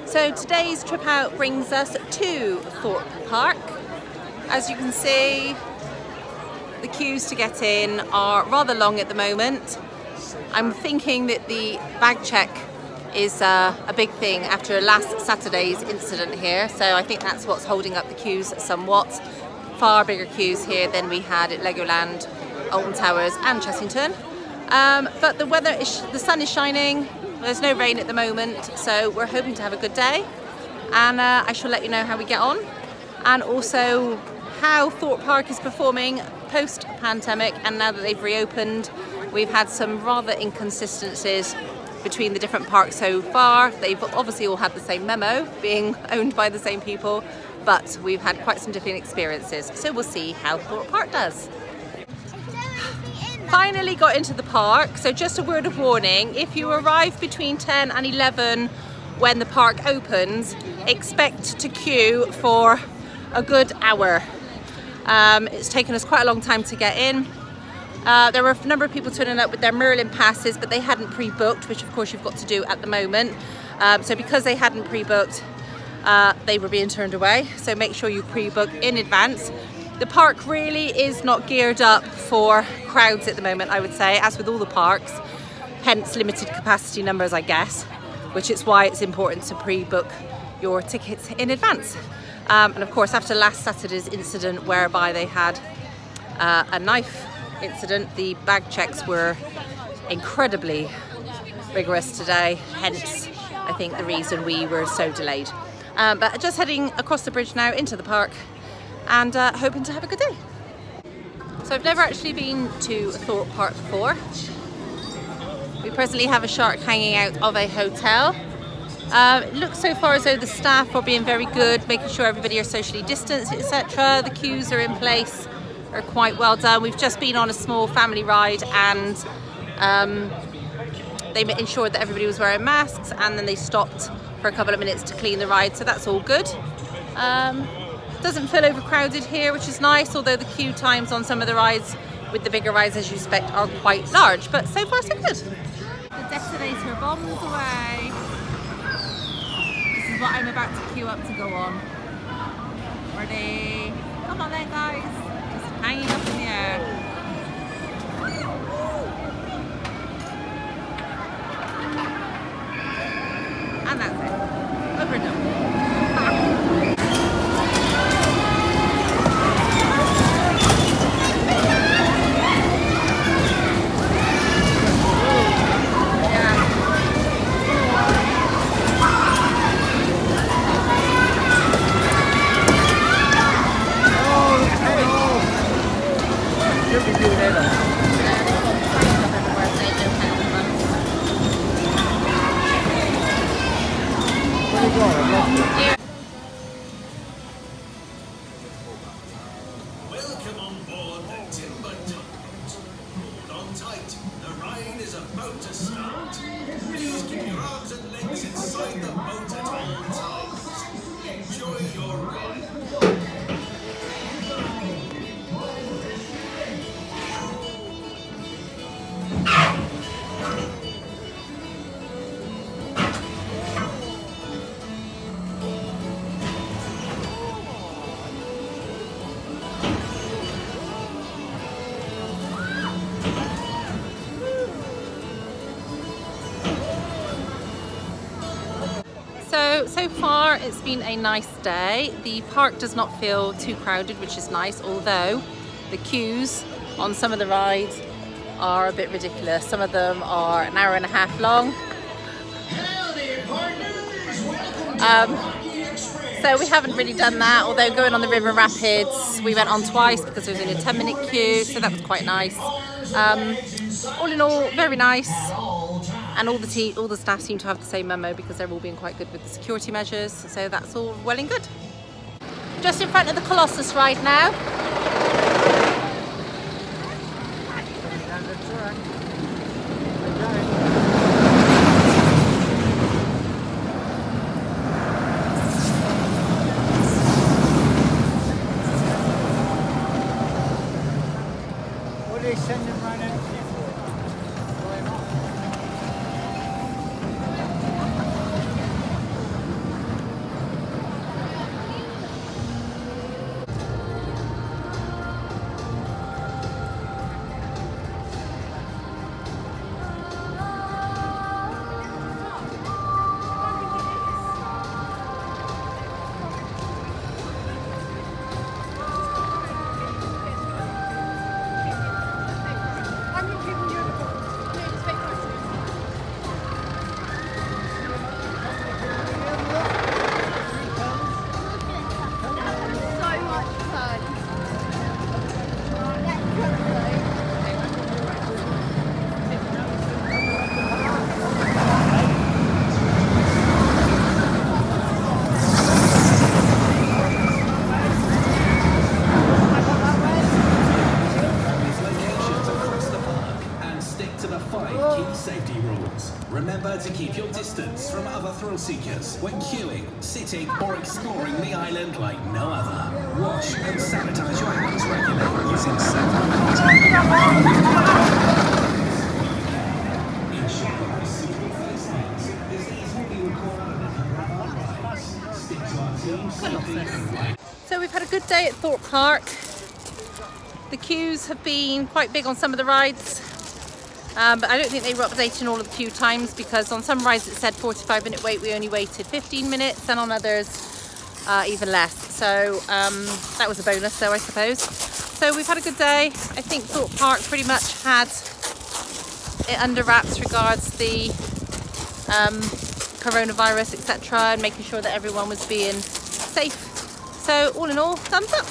So today's trip out brings us to Thorpe Park. As you can see, the queues to get in are rather long at the moment. I'm thinking that the bag check is a big thing after last Saturday's incident here, so I think that's what's holding up the queues somewhat. Far bigger queues here than we had at Legoland, Alton Towers and Chessington. But the sun is shining, there's no rain at the moment, so we're hoping to have a good day, and I shall let you know how we get on, and also how Thorpe Park is performing post-pandemic. And now that they've reopened, we've had some rather inconsistencies between the different parks so far. They've obviously all had the same memo, being owned by the same people, but we've had quite some different experiences, so we'll see how Thorpe Park does. Finally got into the park, so just a word of warning: if you arrive between 10 and 11 when the park opens, expect to queue for a good hour. It's taken us quite a long time to get in. There were a number of people turning up with their Merlin passes, but they hadn't pre-booked, which of course you've got to do at the moment. So because they hadn't pre-booked, they were being turned away, so make sure you pre-book in advance. The park really is not geared up for crowds at the moment, I would say, as with all the parks, hence limited capacity numbers, I guess, which is why it's important to pre-book your tickets in advance. And of course, after last Saturday's incident whereby they had a knife incident, the bag checks were incredibly rigorous today, hence I think the reason we were so delayed. But just heading across the bridge now into the park, and hoping to have a good day. So I've never actually been to Thorpe Park before. We presently have a shark hanging out of a hotel. It looks so far as though the staff are being very good, making sure everybody are socially distanced, etc. The queues are in place, are quite well done. We've just been on a small family ride, and they ensured that everybody was wearing masks, and then they stopped for a couple of minutes to clean the ride, so that's all good. Doesn't feel overcrowded here, which is nice, although the queue times on some of the rides with the bigger rides, as you expect, are quite large, but so far so good. The detonator bombs away. This is what I'm about to queue up to go on. Ready? Come on then, guys. Just hanging up in the air. And that's it. Over and done. Welcome on board the Timber Tugboat. Hold on tight, the ride is about to start. Please keep your arms and legs inside the boat at all times. Enjoy your ride. So far it's been a nice day. The park does not feel too crowded, which is nice, although the queues on some of the rides are a bit ridiculous. Some of them are an hour and a half long. So we haven't really done that, although going on the river rapids we went on twice because there was only a 10-minute queue, so that was quite nice. All in all, very nice. And all the staff seem to have the same memo because they're all being quite good with the security measures, so that's all well and good. Just in front of the Colossus ride now. What are they sending right out here for? Going off. distance from other thrill seekers when queuing, sitting or exploring the island like no other. Wash and sanitize your hands regularly using soap and water. Ensure that suitable face masks, as these will be required if you have rides. Stick to our team. So we've had a good day at Thorpe Park. The queues have been quite big on some of the rides. But I don't think they were updating all of the queue times, because on some rides it said 45-minute wait, we only waited 15 minutes, and on others even less. So that was a bonus though, I suppose. So we've had a good day. I think Thorpe Park pretty much had it under wraps regards the coronavirus, etc., and making sure that everyone was being safe. So all in all, thumbs up.